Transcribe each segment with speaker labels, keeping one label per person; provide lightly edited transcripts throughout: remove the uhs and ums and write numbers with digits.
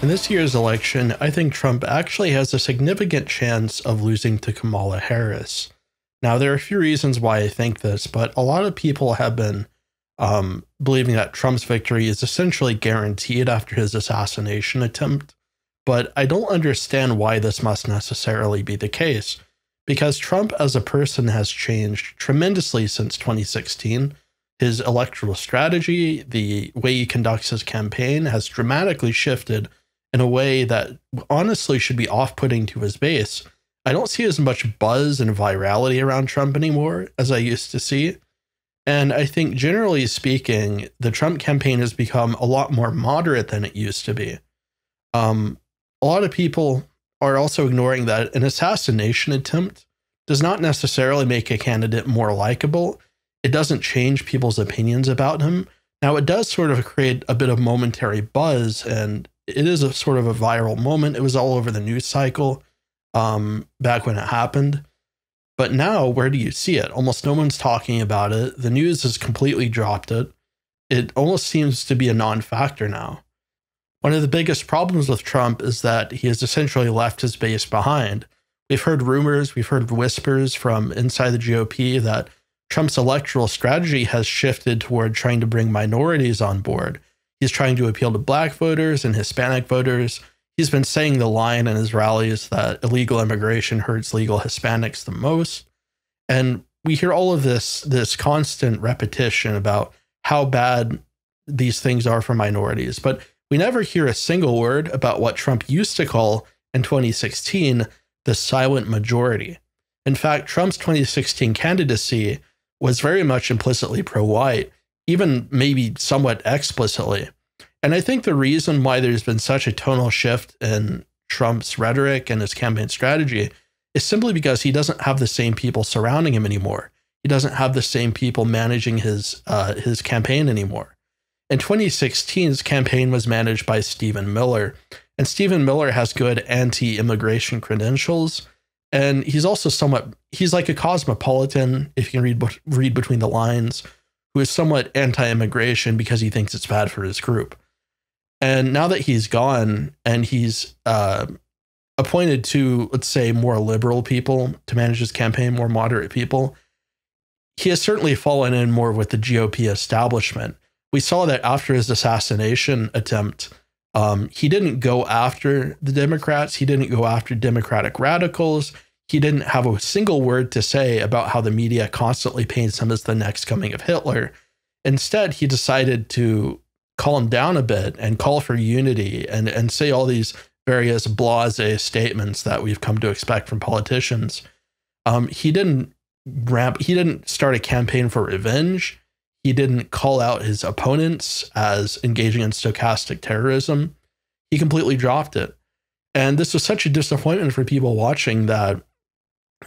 Speaker 1: In this year's election, I think Trump actually has a significant chance of losing to Kamala Harris. Now, there are a few reasons why I think this, but a lot of people have been believing that Trump's victory is essentially guaranteed after his assassination attempt. But I don't understand why this must necessarily be the case, because Trump as a person has changed tremendously since 2016. His electoral strategy, the way he conducts his campaign, has dramatically shifted in a way that honestly should be off-putting to his base. I don't see as much buzz and virality around Trump anymore as I used to see. And I think generally speaking, the Trump campaign has become a lot more moderate than it used to be. A lot of people are also ignoring that an assassination attempt does not necessarily make a candidate more likable. It doesn't change people's opinions about him. Now, it does sort of create a bit of momentary buzz, and it is a sort of a viral moment. It was all over the news cycle back when it happened. But now, where do you see it? Almost no one's talking about it. The news has completely dropped it. It almost seems to be a non-factor now. One of the biggest problems with Trump is that he has essentially left his base behind. We've heard rumors, we've heard whispers from inside the GOP that Trump's electoral strategy has shifted toward trying to bring minorities on board. He's trying to appeal to Black voters and Hispanic voters. He's been saying the line in his rallies that illegal immigration hurts legal Hispanics the most. And we hear all of this constant repetition about how bad these things are for minorities. But we never hear a single word about what Trump used to call in 2016 the silent majority. In fact, Trump's 2016 candidacy was very much implicitly pro-white, even maybe somewhat explicitly. And I think the reason why there's been such a tonal shift in Trump's rhetoric and his campaign strategy is simply because he doesn't have the same people surrounding him anymore. He doesn't have the same people managing his campaign anymore. In 2016, his campaign was managed by Stephen Miller, and Stephen Miller has good anti-immigration credentials. And he's also he's like a cosmopolitan, if you can read between the lines, who is somewhat anti-immigration because he thinks it's bad for his group. And now that he's gone and he's appointed to, let's say, more liberal people to manage his campaign, more moderate people, he has certainly fallen in more with the GOP establishment. We saw that after his assassination attempt, he didn't go after the Democrats. He didn't go after Democratic radicals. He didn't have a single word to say about how the media constantly paints him as the next coming of Hitler. Instead, he decided to calm down a bit and call for unity and say all these various blasé statements that we've come to expect from politicians. He didn't start a campaign for revenge. He didn't call out his opponents as engaging in stochastic terrorism. He completely dropped it. And this was such a disappointment for people watching that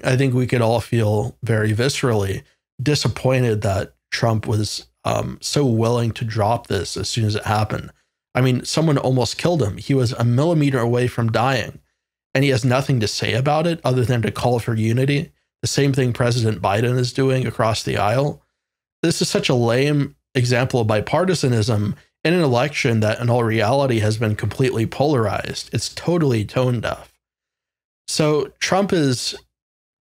Speaker 1: I think we could all feel very viscerally disappointed that Trump was so willing to drop this as soon as it happened. I mean, someone almost killed him. He was a millimeter away from dying, and he has nothing to say about it other than to call for unity. The same thing President Biden is doing across the aisle. This is such a lame example of bipartisanism in an election that in all reality has been completely polarized. It's totally tone deaf. So Trump is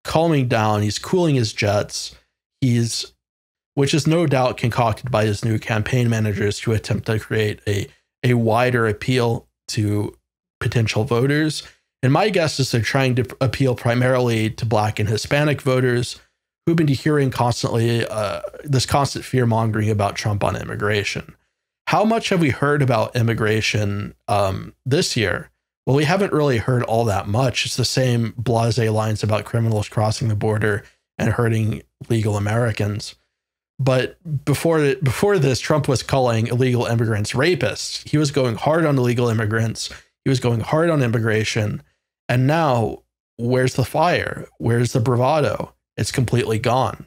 Speaker 1: calming down. He's cooling his jets. Which is no doubt concocted by his new campaign managers to attempt to create a wider appeal to potential voters. And my guess is they're trying to appeal primarily to Black and Hispanic voters who've been hearing constantly this constant fear-mongering about Trump on immigration. How much have we heard about immigration this year? Well, we haven't really heard all that much. It's the same blasé lines about criminals crossing the border and hurting legal Americans. But before this, Trump was calling illegal immigrants rapists. He was going hard on illegal immigrants. He was going hard on immigration. And now, where's the fire? Where's the bravado? It's completely gone.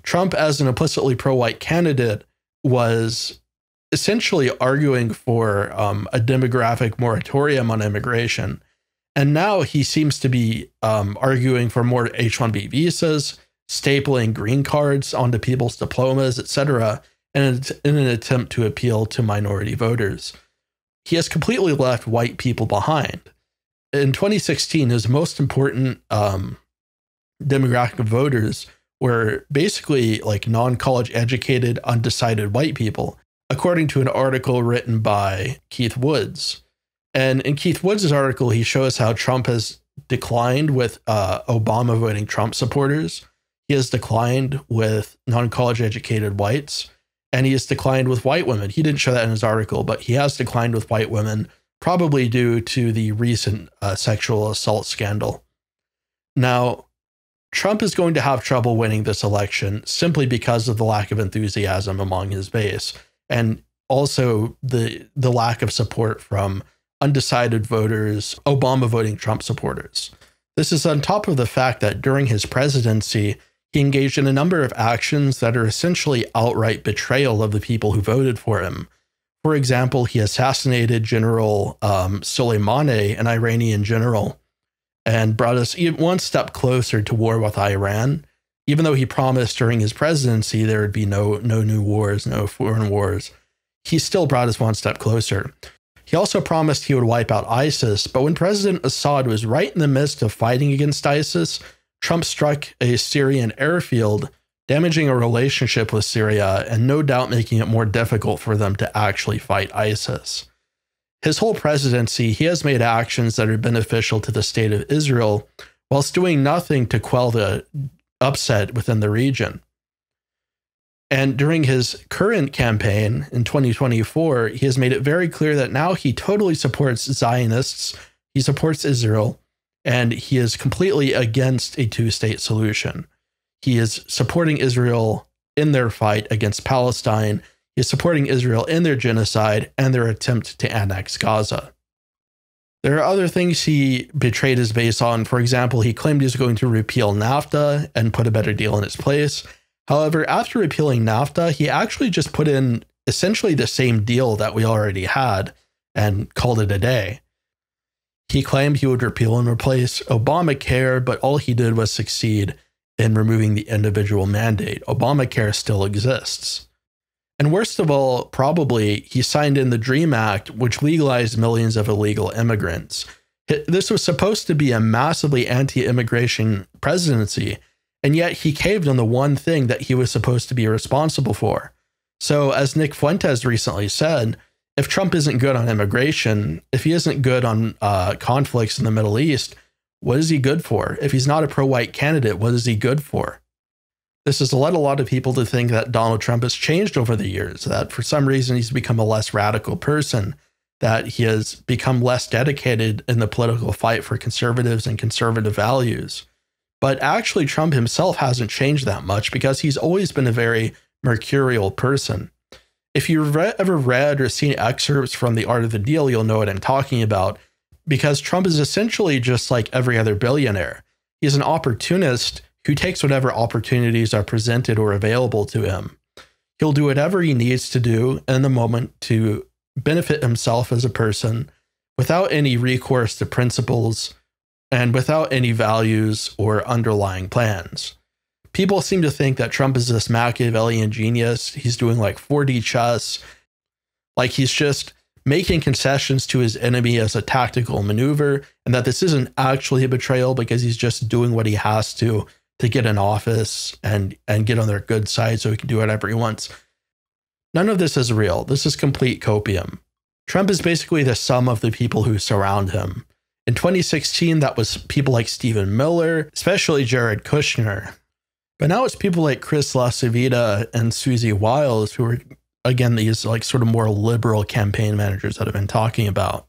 Speaker 1: Trump, as an implicitly pro-white candidate, was essentially arguing for a demographic moratorium on immigration. And now he seems to be arguing for more H-1B visas, stapling green cards onto people's diplomas, etc., in an attempt to appeal to minority voters. he has completely left white people behind. In 2016, his most important demographic of voters were basically like non-college educated, undecided white people, according to an article written by Keith Woods. And in Keith Woods' article, he shows how Trump has declined with Obama voting Trump supporters. He has declined with non-college educated whites, and he has declined with white women. He didn't show that in his article, but he has declined with white women, probably due to the recent sexual assault scandal. Now, Trump is going to have trouble winning this election simply because of the lack of enthusiasm among his base, and also the lack of support from undecided voters, Obama voting Trump supporters. This is on top of the fact that during his presidency, he engaged in a number of actions that are essentially outright betrayal of the people who voted for him. For example, he assassinated General Soleimani, an Iranian general, and brought us one step closer to war with Iran. Even though he promised during his presidency there would be no new wars, no foreign wars, he still brought us one step closer. He also promised he would wipe out ISIS, but when President Assad was right in the midst of fighting against ISIS, Trump struck a Syrian airfield, damaging a relationship with Syria and no doubt making it more difficult for them to actually fight ISIS. His whole presidency, he has made actions that are beneficial to the state of Israel, whilst doing nothing to quell the upset within the region. And during his current campaign in 2024, he has made it very clear that now he totally supports Zionists, he supports Israel, and he is completely against a two-state solution. He is supporting Israel in their fight against Palestine. He is supporting Israel in their genocide and their attempt to annex Gaza. There are other things he betrayed his base on. For example, he claimed he was going to repeal NAFTA and put a better deal in its place. However, after repealing NAFTA, he actually just put in essentially the same deal that we already had and called it a day. He claimed he would repeal and replace Obamacare, but all he did was succeed in removing the individual mandate. Obamacare still exists. And worst of all, probably, he signed in the DREAM Act, which legalized millions of illegal immigrants. This was supposed to be a massively anti-immigration presidency, and yet he caved on the one thing that he was supposed to be responsible for. So, as Nick Fuentes recently said, if Trump isn't good on immigration, if he isn't good on conflicts in the Middle East, what is he good for? If he's not a pro-white candidate, what is he good for? This has led a lot of people to think that Donald Trump has changed over the years, that for some reason he's become a less radical person, that he has become less dedicated in the political fight for conservatives and conservative values. But actually, Trump himself hasn't changed that much because he's always been a very mercurial person. If you've ever read or seen excerpts from The Art of the Deal, you'll know what I'm talking about, because Trump is essentially just like every other billionaire. He's an opportunist who takes whatever opportunities are presented or available to him. He'll do whatever he needs to do in the moment to benefit himself as a person without any recourse to principles and without any values or underlying plans. People seem to think that Trump is this Machiavellian genius. He's doing like 4D chess, like he's just making concessions to his enemy as a tactical maneuver, and that this isn't actually a betrayal because he's just doing what he has to get in office and get on their good side so he can do whatever he wants. None of this is real. This is complete copium. Trump is basically the sum of the people who surround him. In 2016, that was people like Stephen Miller, especially Jared Kushner. But now it's people like Chris LaCivita and Susie Wiles, who are, again, these like sort of more liberal campaign managers that I've been talking about.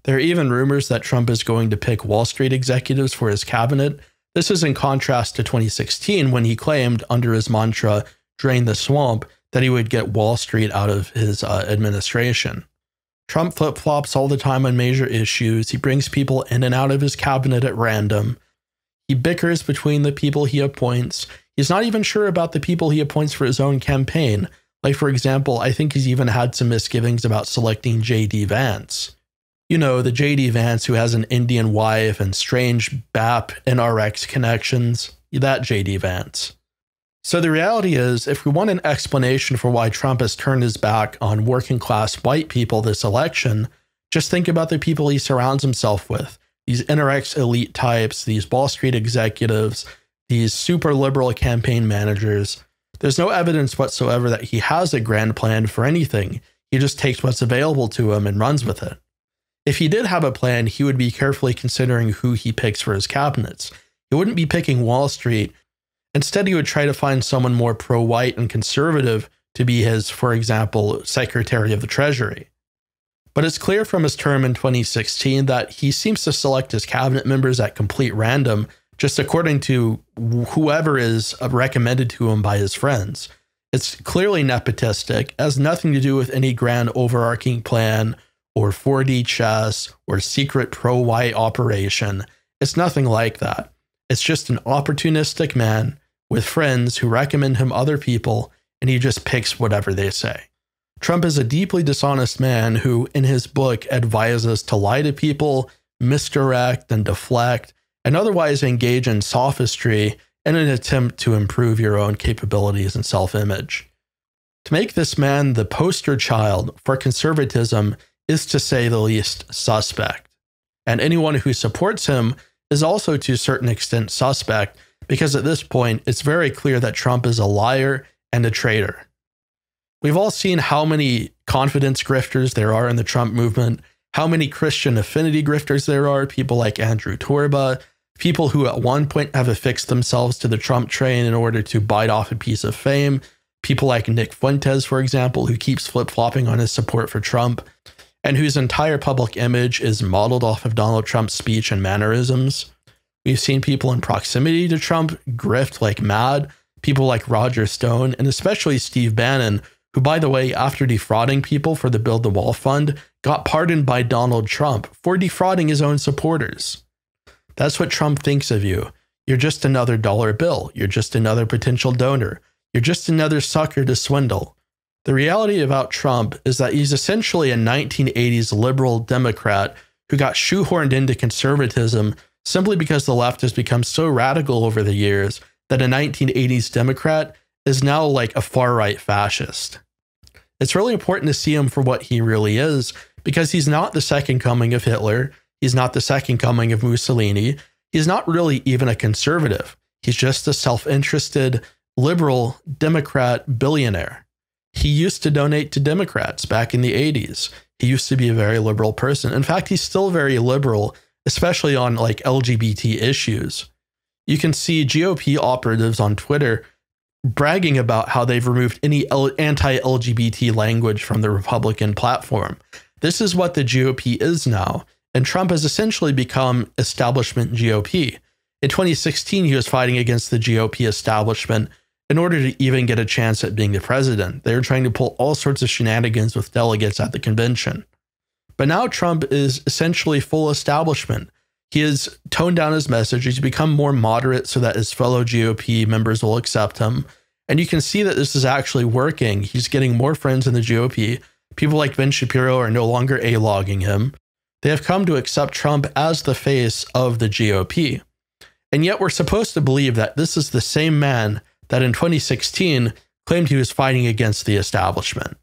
Speaker 1: There are even rumors that Trump is going to pick Wall Street executives for his cabinet. This is in contrast to 2016 when he claimed under his mantra, drain the swamp, that he would get Wall Street out of his administration. Trump flip-flops all the time on major issues. He brings people in and out of his cabinet at random. He bickers between the people he appoints. He's not even sure about the people he appoints for his own campaign. Like, for example, I think he's even had some misgivings about selecting J.D. Vance. You know, the J.D. Vance who has an Indian wife and strange BAP and RX connections. That J.D. Vance. So the reality is, if we want an explanation for why Trump has turned his back on working class white people this election, Just think about the people he surrounds himself with. These NRX elite types, these Wall Street executives, these super liberal campaign managers. There's no evidence whatsoever that he has a grand plan for anything. He just takes what's available to him and runs with it. If he did have a plan, he would be carefully considering who he picks for his cabinets. He wouldn't be picking Wall Street. Instead, he would try to find someone more pro-white and conservative to be his, for example, Secretary of the Treasury. But it's clear from his term in 2016 that he seems to select his cabinet members at complete random, just according to whoever is recommended to him by his friends. It's clearly nepotistic, has nothing to do with any grand overarching plan or 4D chess or secret pro-white operation. It's nothing like that. It's just an opportunistic man with friends who recommend him other people, and he just picks whatever they say. Trump is a deeply dishonest man who, in his book, advises to lie to people, misdirect and deflect, and otherwise engage in sophistry in an attempt to improve your own capabilities and self-image. To make this man the poster child for conservatism is, to say the least, suspect. And anyone who supports him is also to a certain extent suspect, because at this point, it's very clear that Trump is a liar and a traitor. We've all seen how many confidence grifters there are in the Trump movement, how many Christian affinity grifters there are, people like Andrew Torba, people who at one point have affixed themselves to the Trump train in order to bite off a piece of fame, people like Nick Fuentes, for example, who keeps flip-flopping on his support for Trump, and whose entire public image is modeled off of Donald Trump's speech and mannerisms. We've seen people in proximity to Trump grift like mad, people like Roger Stone, and especially Steve Bannon, who, by the way, after defrauding people for the Build the Wall Fund, got pardoned by Donald Trump for defrauding his own supporters. That's what Trump thinks of you. You're just another dollar bill. You're just another potential donor. You're just another sucker to swindle. The reality about Trump is that he's essentially a 1980s liberal Democrat who got shoehorned into conservatism simply because the left has become so radical over the years that a 1980s Democrat is now like a far-right fascist. It's really important to see him for what he really is, because he's not the second coming of Hitler. He's not the second coming of Mussolini. He's not really even a conservative. He's just a self-interested, liberal, Democrat billionaire. He used to donate to Democrats back in the 80s. He used to be a very liberal person. In fact, he's still very liberal, especially on like LGBT issues. You can see GOP operatives on Twitter bragging about how they've removed any anti-LGBT language from the Republican platform. This is what the GOP is now, and Trump has essentially become establishment GOP. In 2016, he was fighting against the GOP establishment in order to even get a chance at being the president. They were trying to pull all sorts of shenanigans with delegates at the convention. But now Trump is essentially full establishment. He has toned down his message. He's become more moderate so that his fellow GOP members will accept him. And you can see that this is actually working. He's getting more friends in the GOP. People like Ben Shapiro are no longer A-logging him. They have come to accept Trump as the face of the GOP. And yet we're supposed to believe that this is the same man that in 2016 claimed he was fighting against the establishment.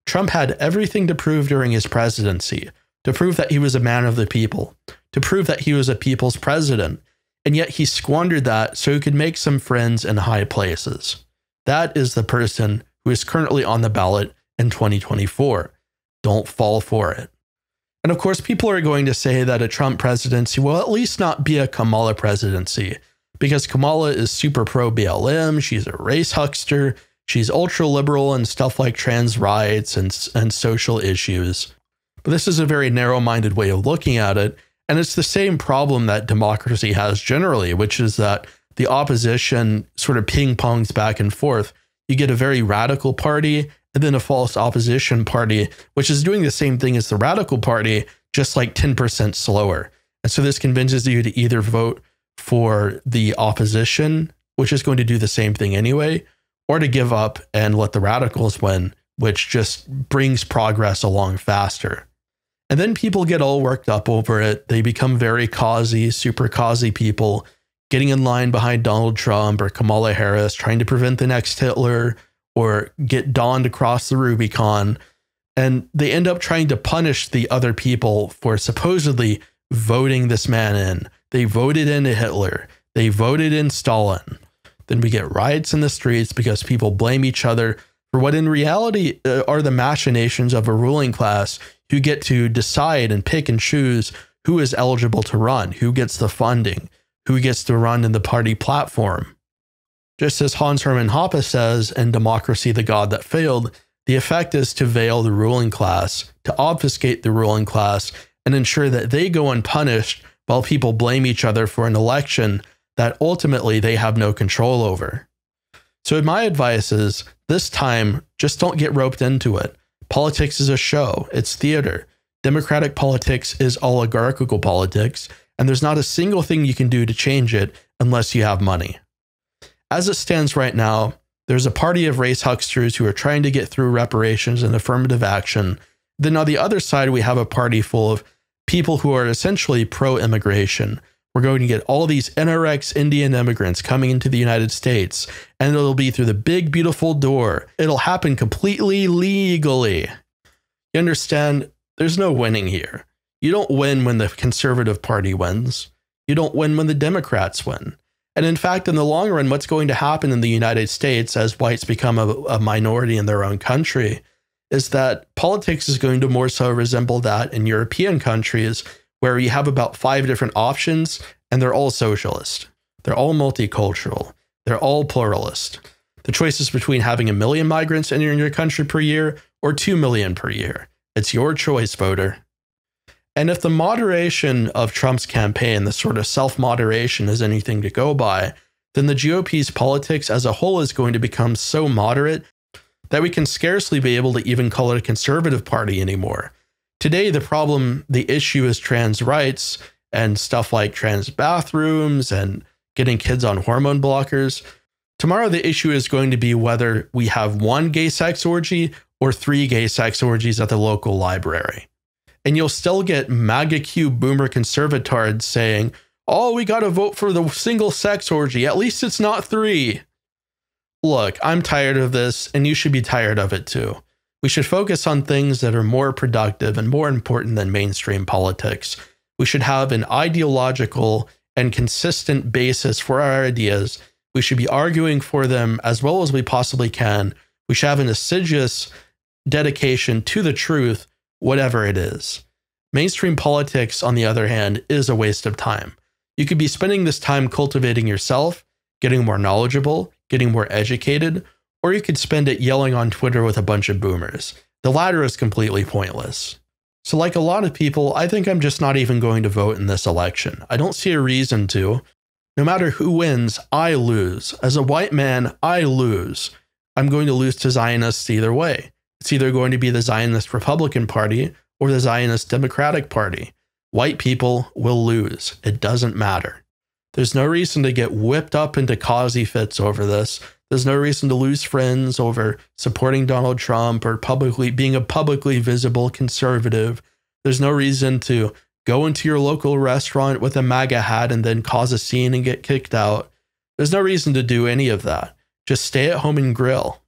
Speaker 1: Trump had everything to prove during his presidency, to prove that he was a man of the people, to prove that he was a people's president, and yet he squandered that so he could make some friends in high places. That is the person who is currently on the ballot in 2024. Don't fall for it. And of course, people are going to say that a Trump presidency will at least not be a Kamala presidency, because Kamala is super pro-BLM, she's a race huckster, she's ultra-liberal and stuff like trans rights and social issues. But this is a very narrow-minded way of looking at it, and it's the same problem that democracy has generally, which is that the opposition sort of ping-pongs back and forth. You get a very radical party and then a false opposition party, which is doing the same thing as the radical party, just like 10% slower. And so this convinces you to either vote for the opposition, which is going to do the same thing anyway, or to give up and let the radicals win, which just brings progress along faster. And then people get all worked up over it. They become very cosy, super cosy people, getting in line behind Donald Trump or Kamala Harris, trying to prevent the next Hitler or get Dawn to cross the Rubicon. And they end up trying to punish the other people for supposedly voting this man in. They voted in Hitler. They voted in Stalin. Then we get riots in the streets because people blame each other for what in reality are the machinations of a ruling class who get to decide and pick and choose who is eligible to run, who gets the funding, who gets to run in the party platform. Just as Hans Hermann Hoppe says in Democracy, the God That Failed, the effect is to veil the ruling class, to obfuscate the ruling class, and ensure that they go unpunished while people blame each other for an election that ultimately they have no control over. So my advice is, this time, just don't get roped into it. Politics is a show. It's theater. Democratic politics is oligarchical politics, and there's not a single thing you can do to change it unless you have money. As it stands right now, there's a party of race hucksters who are trying to get through reparations and affirmative action. Then on the other side, we have a party full of people who are essentially pro-immigration. We're going to get all these NRX Indian immigrants coming into the United States, and it'll be through the big, beautiful door. It'll happen completely legally. You understand? There's no winning here. You don't win when the Conservative Party wins. You don't win when the Democrats win. And in fact, in the long run, what's going to happen in the United States as whites become a minority in their own country is that politics is going to more so resemble that in European countries, where you have about 5 different options, and they're all socialist. They're all multicultural. They're all pluralist. The choice is between having 1 million migrants entering your country per year or 2 million per year. It's your choice, voter. And if the moderation of Trump's campaign, the sort of self-moderation, is anything to go by, then the GOP's politics as a whole is going to become so moderate that we can scarcely be able to even call it a conservative party anymore. Today, the issue is trans rights and stuff like trans bathrooms and getting kids on hormone blockers. Tomorrow, the issue is going to be whether we have 1 gay sex orgy or 3 gay sex orgies at the local library. And you'll still get MAGA Q boomer conservatards saying, oh, we got to vote for the single sex orgy. At least it's not 3. Look, I'm tired of this, and you should be tired of it too. We should focus on things that are more productive and more important than mainstream politics. We should have an ideological and consistent basis for our ideas. We should be arguing for them as well as we possibly can. We should have an assiduous dedication to the truth, whatever it is. Mainstream politics, on the other hand, is a waste of time. You could be spending this time cultivating yourself, getting more knowledgeable, getting more educated, or you could spend it yelling on Twitter with a bunch of boomers. The latter is completely pointless. So like a lot of people, I think I'm just not even going to vote in this election. I don't see a reason to. No matter who wins, I lose. As a white man, I lose. I'm going to lose to Zionists either way. It's either going to be the Zionist Republican Party or the Zionist Democratic Party. White people will lose. It doesn't matter. There's no reason to get whipped up into causey fits over this. There's no reason to lose friends over supporting Donald Trump or being a publicly visible conservative. There's no reason to go into your local restaurant with a MAGA hat and then cause a scene and get kicked out. There's no reason to do any of that. Just stay at home and grill.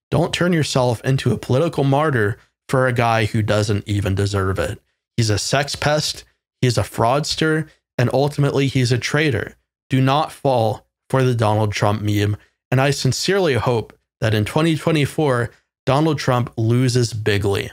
Speaker 1: Don't turn yourself into a political martyr for a guy who doesn't even deserve it. He's a sex pest, he's a fraudster, and ultimately he's a traitor. Do not fall for the Donald Trump meme. And I sincerely hope that in 2024, Donald Trump loses bigly.